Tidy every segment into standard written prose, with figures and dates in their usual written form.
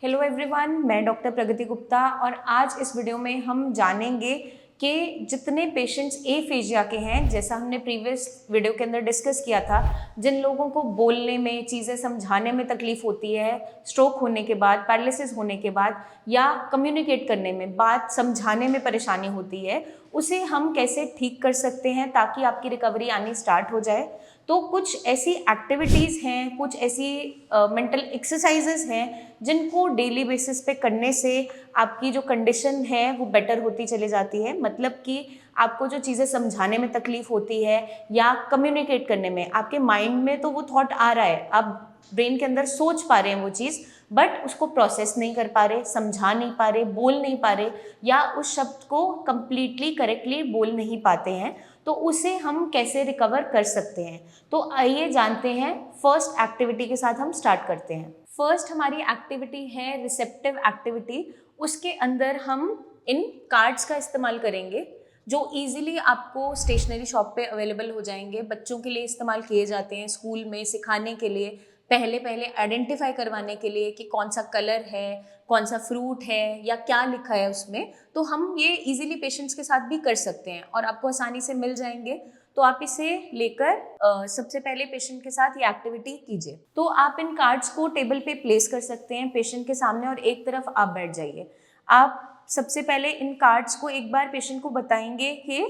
Hello everyone, मैं doctor प्रगति गुप्ता और आज इस वीडियो में हम जानेंगे कि जितने पेशेंट्स एफेजिया के हैं, जैसा हमने प्रीवियस वीडियो के अंदर डिस्कस किया था, जिन लोगों को बोलने में, चीज़ें समझाने में तकलीफ होती है स्ट्रोक होने के बाद, पैरालिसिस होने के बाद, या कम्युनिकेट करने में, बात समझाने में परेशानी होती है, उसे हम कैसे ठीक कर सकते हैं ताकि आपकी रिकवरी आनी स्टार्ट हो जाए। तो कुछ ऐसी एक्टिविटीज़ हैं, कुछ ऐसी मेंटल एक्सरसाइजेस हैं जिनको डेली बेसिस पे करने से आपकी जो कंडीशन है वो बेटर होती चली जाती है। मतलब कि आपको जो चीज़ें समझाने में तकलीफ होती है या कम्युनिकेट करने में, आपके माइंड में तो वो थॉट आ रहा है, आप ब्रेन के अंदर सोच पा रहे हैं वो चीज़, बट उसको प्रोसेस नहीं कर पा रहे, समझा नहीं पा रहे, बोल नहीं पा रहे, या उस शब्द को कंप्लीटली करेक्टली बोल नहीं पाते हैं, तो उसे हम कैसे रिकवर कर सकते हैं। तो आइए जानते हैं, फर्स्ट एक्टिविटी के साथ हम स्टार्ट करते हैं। फर्स्ट हमारी एक्टिविटी है रिसेप्टिव एक्टिविटी। उसके अंदर हम इन कार्ड्स का इस्तेमाल करेंगे जो इजीली आपको स्टेशनरी शॉप पे अवेलेबल हो जाएंगे। बच्चों के लिए इस्तेमाल किए जाते हैं स्कूल में सिखाने के लिए, पहले आइडेंटिफाई करवाने के लिए कि कौन सा कलर है, कौन सा फ्रूट है या क्या लिखा है उसमें। तो हम ये इजीली पेशेंट्स के साथ भी कर सकते हैं और आपको आसानी से मिल जाएंगे। तो आप इसे लेकर सबसे पहले पेशेंट के साथ ये एक्टिविटी कीजिए। तो आप इन कार्ड्स को टेबल पे प्लेस कर सकते हैं पेशेंट के सामने और एक तरफ आप बैठ जाइए। आप सबसे पहले इन कार्ड्स को एक बार पेशेंट को बताएंगे कि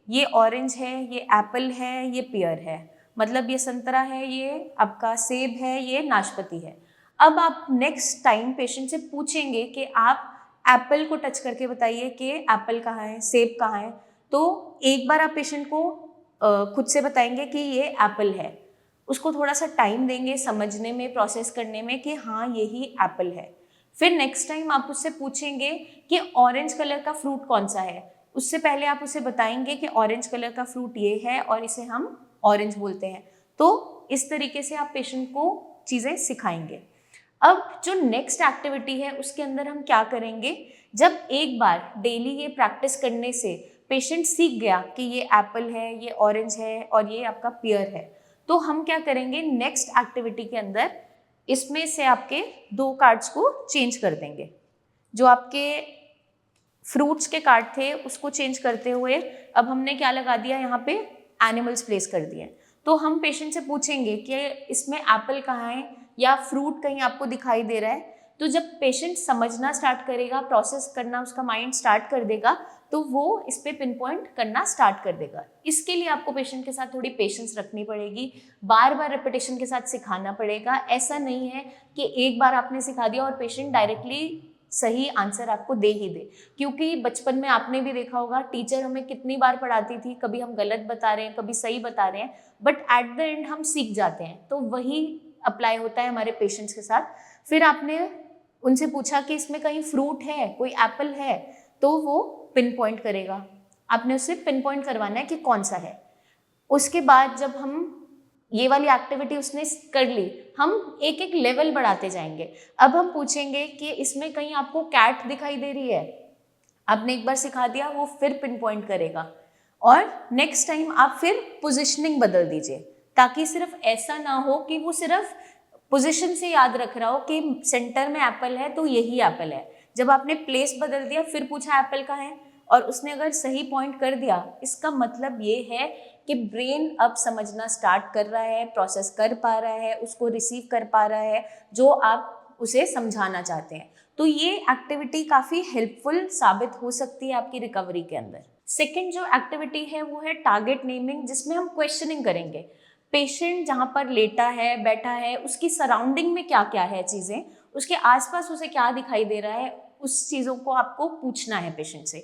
ये ऑरेंज है, ये एप्पल है, ये पियर है, मतलब ये संतरा है, ये आपका सेब है, ये नाशपाती है। अब आप नेक्स्ट टाइम पेशेंट से पूछेंगे कि आप एप्पल को टच करके बताइए कि एप्पल कहाँ है, सेब कहाँ है। तो एक बार आप पेशेंट को खुद से बताएंगे कि ये एप्पल है, उसको थोड़ा सा टाइम देंगे समझने में, प्रोसेस करने में कि हाँ यही एप्पल है। फिर नेक्स्ट टाइम आप उससे पूछेंगे कि ऑरेंज कलर का फ्रूट कौन सा है। उससे पहले आप उसे बताएंगे कि ऑरेंज कलर का फ्रूट ये है और इसे हम ऑरेंज बोलते हैं। तो इस तरीके से आप पेशेंट को चीज़ें सिखाएंगे। अब जो नेक्स्ट एक्टिविटी है उसके अंदर हम क्या करेंगे, जब एक बार डेली ये प्रैक्टिस करने से पेशेंट सीख गया कि ये एप्पल है, ये ऑरेंज है और ये आपका पियर है, तो हम क्या करेंगे नेक्स्ट एक्टिविटी के अंदर इसमें से आपके 2 कार्ड्स को चेंज कर देंगे। जो आपके फ्रूट्स के कार्ड थे उसको चेंज करते हुए अब हमने क्या लगा दिया, यहाँ पे एनिमल्स प्लेस कर दिए। तो हम पेशेंट से पूछेंगे कि इसमें एप्पल कहाँ है या फ्रूट कहीं आपको दिखाई दे रहा है। तो जब पेशेंट समझना स्टार्ट करेगा, प्रोसेस करना उसका माइंड स्टार्ट कर देगा, तो वो इस पे पिन पॉइंट करना स्टार्ट कर देगा। इसके लिए आपको पेशेंट के साथ थोड़ी पेशेंस रखनी पड़ेगी, बार बार रेपिटेशन के साथ सिखाना पड़ेगा। ऐसा नहीं है कि एक बार आपने सिखा दिया और पेशेंट डायरेक्टली सही आंसर आपको दे ही दे, क्योंकि बचपन में आपने भी देखा होगा टीचर हमें कितनी बार पढ़ाती थी, कभी हम गलत बता रहे हैं, कभी सही बता रहे हैं, बट एट द एंड हम सीख जाते हैं। तो वही अप्लाई होता है हमारे पेशेंट्स के साथ। फिर आपने उनसे पूछा कि इसमें कहीं फ्रूट है, कोई एप्पल है, तो वो पिन पॉइंट करेगा। आपने उससे पिन पॉइंट करवाना है कि कौन सा है। उसके बाद जब हम ये वाली एक्टिविटी उसने कर ली, हम एक एक लेवल बढ़ाते जाएंगे। अब हम पूछेंगे कि इसमें कहीं आपको कैट दिखाई दे रही है। आपने एक बार सिखा दिया, वो फिर पिन पॉइंट करेगा। और नेक्स्ट टाइम आप फिर पोजिशनिंग बदल दीजिए, ताकि सिर्फ ऐसा ना हो कि वो सिर्फ पोजीशन से याद रख रहा हो कि सेंटर में एप्पल है तो यही एप्पल है। जब आपने प्लेस बदल दिया, फिर पूछा एप्पल कहाँ है, और उसने अगर सही पॉइंट कर दिया, इसका मतलब ये है कि ब्रेन अब समझना स्टार्ट कर रहा है, प्रोसेस कर पा रहा है, उसको रिसीव कर पा रहा है जो आप उसे समझाना चाहते हैं। तो ये एक्टिविटी काफ़ी हेल्पफुल साबित हो सकती है आपकी रिकवरी के अंदर। सेकेंड जो एक्टिविटी है वो है टारगेट नेमिंग, जिसमें हम क्वेश्चनिंग करेंगे। पेशेंट जहाँ पर लेटा है, बैठा है, उसकी सराउंडिंग में क्या क्या है चीज़ें, उसके आसपास उसे क्या दिखाई दे रहा है, उस चीज़ों को आपको पूछना है पेशेंट से।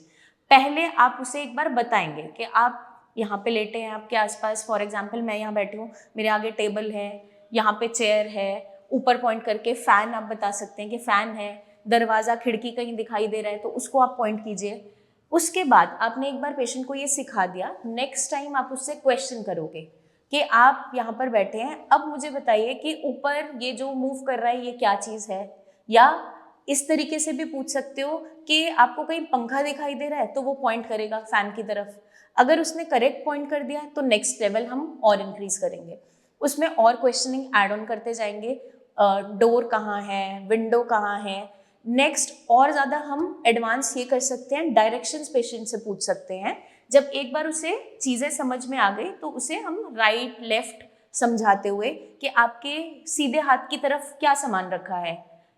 पहले आप उसे एक बार बताएंगे कि आप यहाँ पे लेटे हैं, आपके आसपास फॉर एग्जांपल मैं यहाँ बैठी हूँ, मेरे आगे टेबल है, यहाँ पे चेयर है, ऊपर पॉइंट करके फ़ैन आप बता सकते हैं कि फ़ैन है, दरवाज़ा खिड़की कहीं दिखाई दे रहा है तो उसको आप पॉइंट कीजिए। उसके बाद आपने एक बार पेशेंट को ये सिखा दिया, नेक्स्ट टाइम आप उससे क्वेश्चन करोगे कि आप यहाँ पर बैठे हैं, अब मुझे बताइए कि ऊपर ये जो मूव कर रहा है ये क्या चीज़ है। या इस तरीके से भी पूछ सकते हो कि आपको कहीं पंखा दिखाई दे रहा है, तो वो पॉइंट करेगा फैन की तरफ। अगर उसने करेक्ट पॉइंट कर दिया तो नेक्स्ट लेवल हम और इंक्रीज करेंगे, उसमें और क्वेश्चनिंग ऐड ऑन करते जाएंगे। डोर कहाँ है, विंडो कहाँ है, नेक्स्ट और ज़्यादा हम एडवांस ये कर सकते हैं, डायरेक्शंस पेशेंट से पूछ सकते हैं। जब एक बार उसे चीज़ें समझ में आ गई तो उसे हम राइट लेफ्ट समझाते हुए कि आपके सीधे हाथ की तरफ क्या सामान रखा है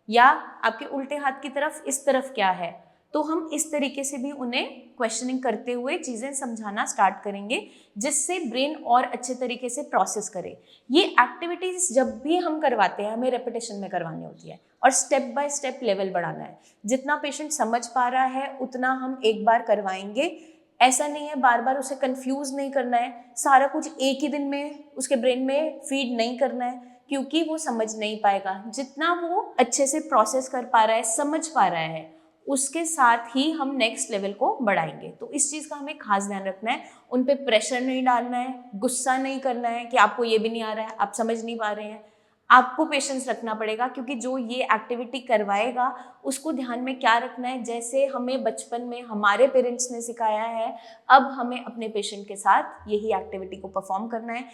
या आपके उल्टे हाथ की तरफ इस तरफ क्या है, तो हम इस तरीके से भी उन्हें क्वेश्चनिंग करते हुए चीज़ें समझाना स्टार्ट करेंगे, जिससे ब्रेन और अच्छे तरीके से प्रोसेस करे। ये एक्टिविटीज़ जब भी हम करवाते हैं हमें रेपिटेशन में करवानी होती है और स्टेप बाय स्टेप लेवल बढ़ाना है। जितना पेशेंट समझ पा रहा है उतना हम एक बार करवाएंगे। ऐसा नहीं है बार बार उसे कंफ्यूज नहीं करना है, सारा कुछ एक ही दिन में उसके ब्रेन में फीड नहीं करना है, क्योंकि वो समझ नहीं पाएगा। जितना वो अच्छे से प्रोसेस कर पा रहा है, समझ पा रहा है, उसके साथ ही हम नेक्स्ट लेवल को बढ़ाएंगे। तो इस चीज़ का हमें खास ध्यान रखना है। उन पे प्रेशर नहीं डालना है, गुस्सा नहीं करना है कि आपको ये भी नहीं आ रहा है, आप समझ नहीं पा रहे हैं। आपको पेशेंस रखना पड़ेगा, क्योंकि जो ये एक्टिविटी करवाएगा उसको ध्यान में क्या रखना है, जैसे हमें बचपन में हमारे पेरेंट्स ने सिखाया है, अब हमें अपने पेशेंट के साथ यही एक्टिविटी को परफॉर्म करना है।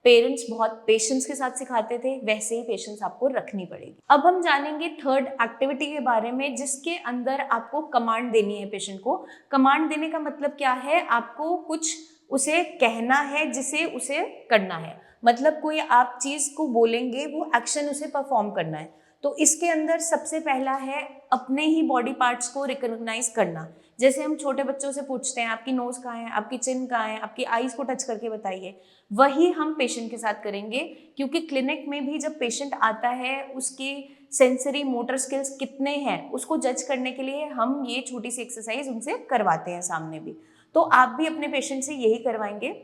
पेरेंट्स बहुत पेशेंस के साथ सिखाते थे, वैसे ही पेशेंस आपको रखनी पड़ेगी। अब हम जानेंगे थर्ड एक्टिविटी के बारे में, जिसके अंदर आपको कमांड देनी है पेशेंट को। कमांड देने का मतलब क्या है, आपको कुछ उसे कहना है जिसे उसे करना है। मतलब कोई आप चीज़ को बोलेंगे, वो एक्शन उसे परफॉर्म करना है। तो इसके अंदर सबसे पहला है अपने ही बॉडी पार्ट्स को रिकॉग्नाइज करना। जैसे हम छोटे बच्चों से पूछते हैं आपकी नोज कहाँ है, आपकी चिन कहाँ है, आपकी आईज को टच करके बताइए, वही हम पेशेंट के साथ करेंगे। क्योंकि क्लिनिक में भी जब पेशेंट आता है उसकी सेंसरी मोटर स्किल्स कितने हैं उसको जज करने के लिए हम ये छोटी सी एक्सरसाइज उनसे करवाते हैं सामने भी। तो आप भी अपने पेशेंट से यही करवाएंगे।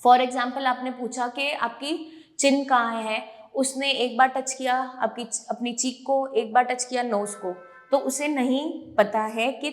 फॉर एग्जाम्पल आपने पूछा कि आपकी चिन कहाँ है, उसने एक बार टच किया आपकी अपनी चीक को, एक बार टच किया नोज को, तो उसे नहीं पता है कि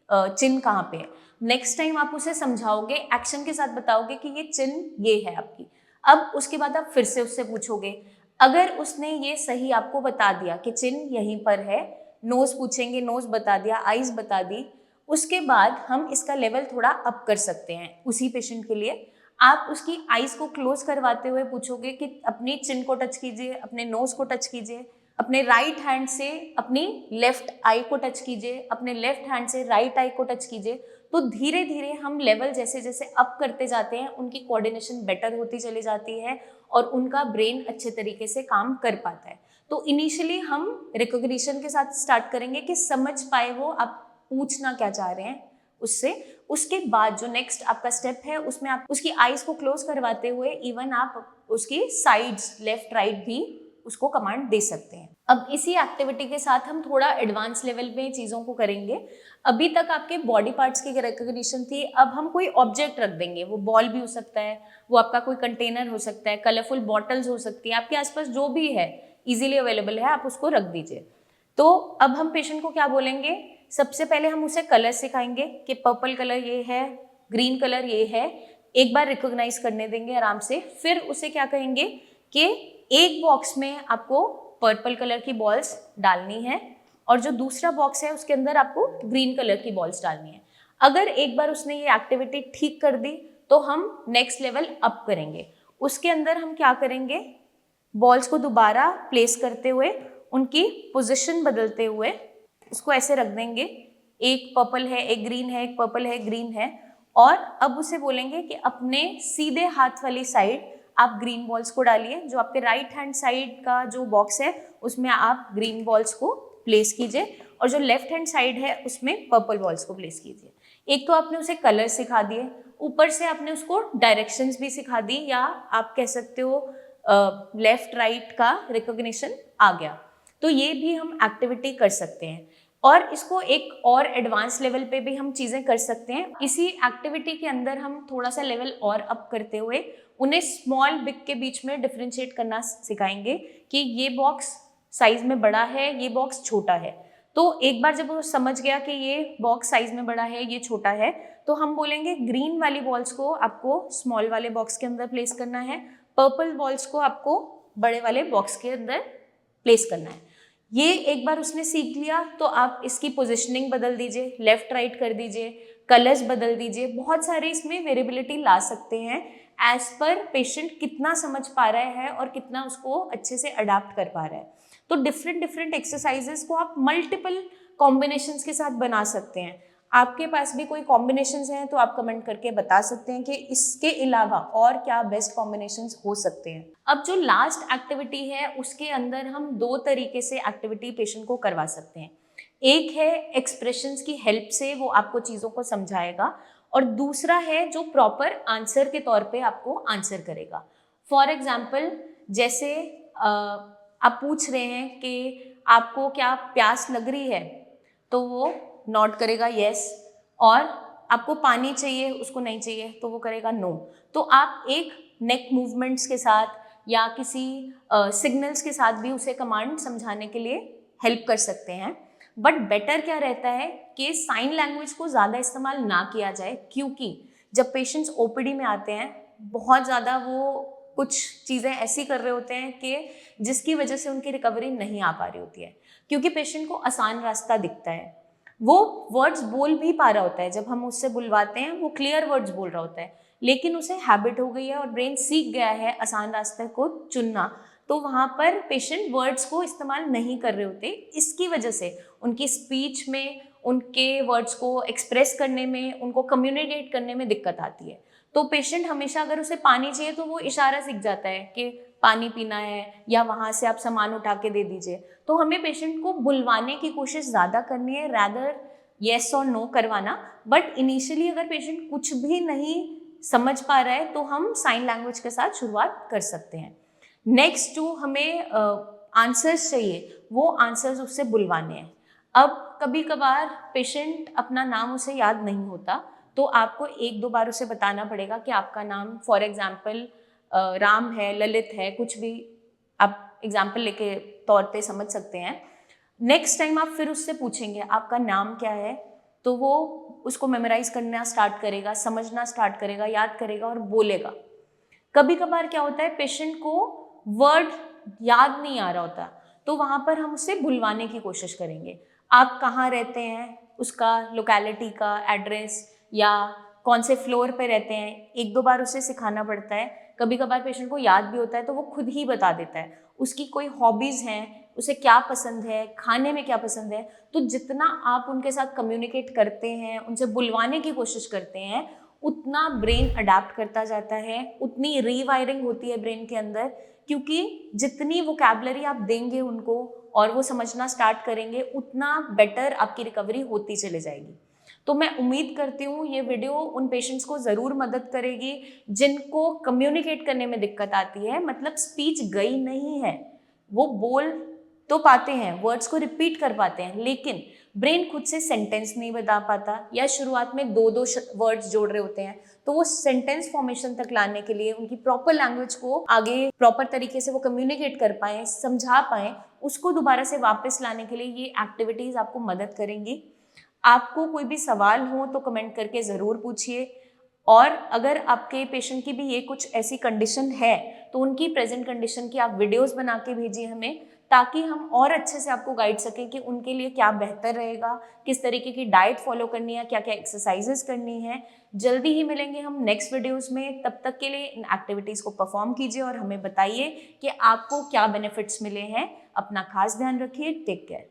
चिन कहाँ पे है। नेक्स्ट टाइम आप उसे समझाओगे, एक्शन के साथ बताओगे कि ये चिन ये है आपकी। अब उसके बाद आप फिर से उससे पूछोगे, अगर उसने ये सही आपको बता दिया कि चिन यहीं पर है, नोज पूछेंगे, नोज बता दिया, आईज बता दी, उसके बाद हम इसका लेवल थोड़ा अप कर सकते हैं उसी पेशेंट के लिए। आप उसकी आईज को क्लोज करवाते हुए पूछोगे कि अपनी चिन को टच कीजिए, अपने नोज को टच कीजिए, अपने राइट हैंड से अपनी लेफ्ट आई को टच कीजिए, अपने लेफ्ट हैंड से राइट आई को टच कीजिए। तो धीरे धीरे हम लेवल जैसे जैसे अप करते जाते हैं, उनकी कोऑर्डिनेशन बेटर होती चली जाती है और उनका ब्रेन अच्छे तरीके से काम कर पाता है। तो इनिशियली हम रिकॉग्निशन के साथ स्टार्ट करेंगे कि समझ पाए वो आप पूछना क्या चाह रहे हैं उससे। उसके बाद जो नेक्स्ट आपका स्टेप है उसमें आप उसकी आईज को क्लोज करवाते हुए इवन आप उसकी साइड्स लेफ्ट राइट भी उसको कमांड दे सकते हैं। अब इसी एक्टिविटी के साथ हम थोड़ा एडवांस लेवल में चीज़ों को करेंगे। अभी तक आपके बॉडी पार्ट्स की रिकॉग्निशन थी, अब हम कोई ऑब्जेक्ट रख देंगे। वो बॉल भी हो सकता है, वो आपका कोई कंटेनर हो सकता है, कलरफुल बॉटल्स हो सकती है, आपके आसपास जो भी है इजीली अवेलेबल है आप उसको रख दीजिए। तो अब हम पेशेंट को क्या बोलेंगे, सबसे पहले हम उसे कलर सिखाएंगे कि पर्पल कलर ये है, ग्रीन कलर ये है, एक बार रिकॉग्नाइज करने देंगे आराम से। फिर उसे क्या कहेंगे कि एक बॉक्स में आपको पर्पल कलर की बॉल्स डालनी है और जो दूसरा बॉक्स है उसके अंदर आपको ग्रीन कलर की बॉल्स डालनी है। अगर एक बार उसने ये एक्टिविटी ठीक कर दी तो हम नेक्स्ट लेवल अप करेंगे। उसके अंदर हम क्या करेंगे, बॉल्स को दोबारा प्लेस करते हुए उनकी पोजीशन बदलते हुए उसको ऐसे रख देंगे, एक पर्पल है, एक ग्रीन है, एक पर्पल है, ग्रीन है। और अब उसे बोलेंगे कि अपने सीधे हाथ वाली साइड आप ग्रीन बॉल्स को डालिए, जो आपके राइट हैंड साइड का जो बॉक्स है उसमें आप ग्रीन बॉल्स को प्लेस कीजिए और जो लेफ्ट हैंड साइड है उसमें पर्पल बॉल्स को प्लेस कीजिए। एक तो आपने उसे कलर सिखा दिए, ऊपर से आपने उसको डायरेक्शंस भी सिखा दी, या आप कह सकते हो लेफ्ट राइट का रिकॉग्निशन आ गया। तो ये भी हम एक्टिविटी कर सकते हैं और इसको एक और एडवांस लेवल पे भी हम चीज़ें कर सकते हैं। इसी एक्टिविटी के अंदर हम थोड़ा सा लेवल और अप करते हुए उन्हें स्मॉल बिग के बीच में डिफरेंशिएट करना सिखाएंगे कि ये बॉक्स साइज में बड़ा है, ये बॉक्स छोटा है। तो एक बार जब वो समझ गया कि ये बॉक्स साइज में बड़ा है, ये छोटा है, तो हम बोलेंगे ग्रीन वाली बॉल्स को आपको स्मॉल वाले बॉक्स के अंदर प्लेस करना है, पर्पल बॉल्स को आपको बड़े वाले बॉक्स के अंदर प्लेस करना है। ये एक बार उसने सीख लिया तो आप इसकी पोजिशनिंग बदल दीजिए, लेफ्ट राइट कर दीजिए, कलर्स बदल दीजिए, बहुत सारे इसमें वेरिएबिलिटी ला सकते हैं एज पर पेशेंट कितना समझ पा रहा है और कितना उसको अच्छे से अडाप्ट कर पा रहा है। तो डिफरेंट डिफरेंट एक्सरसाइजेस को आप मल्टीपल कॉम्बिनेशंस के साथ बना सकते हैं। आपके पास भी कोई कॉम्बिनेशंस हैं तो आप कमेंट करके बता सकते हैं कि इसके अलावा और क्या बेस्ट कॉम्बिनेशंस हो सकते हैं। अब जो लास्ट एक्टिविटी है उसके अंदर हम 2 तरीके से एक्टिविटी पेशेंट को करवा सकते हैं। एक है एक्सप्रेशंस की हेल्प से वो आपको चीज़ों को समझाएगा, और दूसरा है जो प्रॉपर आंसर के तौर पे आपको आंसर करेगा। फॉर एग्जाम्पल, जैसे आप पूछ रहे हैं कि आपको क्या प्यास लग रही है, तो वो नॉट करेगा यस, और आपको पानी चाहिए, उसको नहीं चाहिए, तो वो करेगा नो। तो आप एक नेक मूवमेंट्स के साथ या किसी सिग्नल्स के साथ भी उसे कमांड समझाने के लिए हेल्प कर सकते हैं। बट बेटर क्या रहता है कि साइन लैंग्वेज को ज़्यादा इस्तेमाल ना किया जाए, क्योंकि जब पेशेंट्स ओपीडी में आते हैं बहुत ज़्यादा वो कुछ चीज़ें ऐसी कर रहे होते हैं कि जिसकी वजह से उनकी रिकवरी नहीं आ पा रही होती है, क्योंकि पेशेंट को आसान रास्ता दिखता है, वो वर्ड्स बोल भी पा रहा होता है, जब हम उससे बुलवाते हैं वो क्लियर वर्ड्स बोल रहा होता है, लेकिन उसे हैबिट हो गई है और ब्रेन सीख गया है आसान रास्ते को चुनना, तो वहाँ पर पेशेंट वर्ड्स को इस्तेमाल नहीं कर रहे होते। इसकी वजह से उनकी स्पीच में, उनके वर्ड्स को एक्सप्रेस करने में, उनको कम्युनिकेट करने में दिक्कत आती है। तो पेशेंट हमेशा अगर उसे पानी चाहिए तो वो इशारा सीख जाता है कि पानी पीना है, या वहाँ से आप सामान उठा के दे दीजिए। तो हमें पेशेंट को बुलवाने की कोशिश ज़्यादा करनी है, रैदर येस और नो करवाना। बट इनिशियली अगर पेशेंट कुछ भी नहीं समझ पा रहा है तो हम साइन लैंग्वेज के साथ शुरुआत कर सकते हैं। नेक्स्ट जो हमें आंसर्स चाहिए, वो आंसर्स उससे बुलवाने हैं। अब कभी कभार पेशेंट अपना नाम उसे याद नहीं होता, तो आपको 1-2 बार उसे बताना पड़ेगा कि आपका नाम फॉर एग्जाम्पल राम है, ललित है, कुछ भी आप एग्जाम्पल लेके तौर पे समझ सकते हैं। नेक्स्ट टाइम आप फिर उससे पूछेंगे आपका नाम क्या है, तो वो उसको मेमोराइज करना स्टार्ट करेगा, समझना स्टार्ट करेगा, याद करेगा और बोलेगा। कभी कभार क्या होता है, पेशेंट को वर्ड याद नहीं आ रहा होता, तो वहाँ पर हम उसे बुलवाने की कोशिश करेंगे। आप कहाँ रहते हैं, उसका लोकेलिटी का एड्रेस, या कौन से फ्लोर पे रहते हैं, 1-2 बार उसे सिखाना पड़ता है। कभी कभार पेशेंट को याद भी होता है तो वो खुद ही बता देता है। उसकी कोई हॉबीज़ हैं, उसे क्या पसंद है, खाने में क्या पसंद है, तो जितना आप उनके साथ कम्युनिकेट करते हैं, उनसे बुलवाने की कोशिश करते हैं, उतना ब्रेन अडाप्ट करता जाता है, उतनी रीवायरिंग होती है ब्रेन के अंदर, क्योंकि जितनी वोकैबुलरी आप देंगे उनको और वो समझना स्टार्ट करेंगे, उतना बेटर आपकी रिकवरी होती चली जाएगी। तो मैं उम्मीद करती हूँ ये वीडियो उन पेशेंट्स को ज़रूर मदद करेगी जिनको कम्युनिकेट करने में दिक्कत आती है, मतलब स्पीच गई नहीं है, वो बोल तो पाते हैं, वर्ड्स को रिपीट कर पाते हैं, लेकिन ब्रेन खुद से सेंटेंस नहीं बता पाता, या शुरुआत में 2-2 वर्ड्स जोड़ रहे होते हैं। तो वो सेंटेंस फॉर्मेशन तक लाने के लिए, उनकी प्रॉपर लैंग्वेज को आगे प्रॉपर तरीके से वो कम्युनिकेट कर पाएँ, समझा पाएँ, उसको दोबारा से वापस लाने के लिए ये एक्टिविटीज़ आपको मदद करेंगी। आपको कोई भी सवाल हो तो कमेंट करके ज़रूर पूछिए, और अगर आपके पेशेंट की भी ये कुछ ऐसी कंडीशन है तो उनकी प्रेजेंट कंडीशन की आप वीडियोस बना के भेजिए हमें, ताकि हम और अच्छे से आपको गाइड सकें कि उनके लिए क्या बेहतर रहेगा, किस तरीके की डाइट फॉलो करनी है, क्या क्या एक्सरसाइजेस करनी है। जल्दी ही मिलेंगे हम नेक्स्ट वीडियोस में, तब तक के लिए इन एक्टिविटीज़ को परफॉर्म कीजिए और हमें बताइए कि आपको क्या बेनिफिट्स मिले हैं। अपना खास ध्यान रखिए, टेक केयर।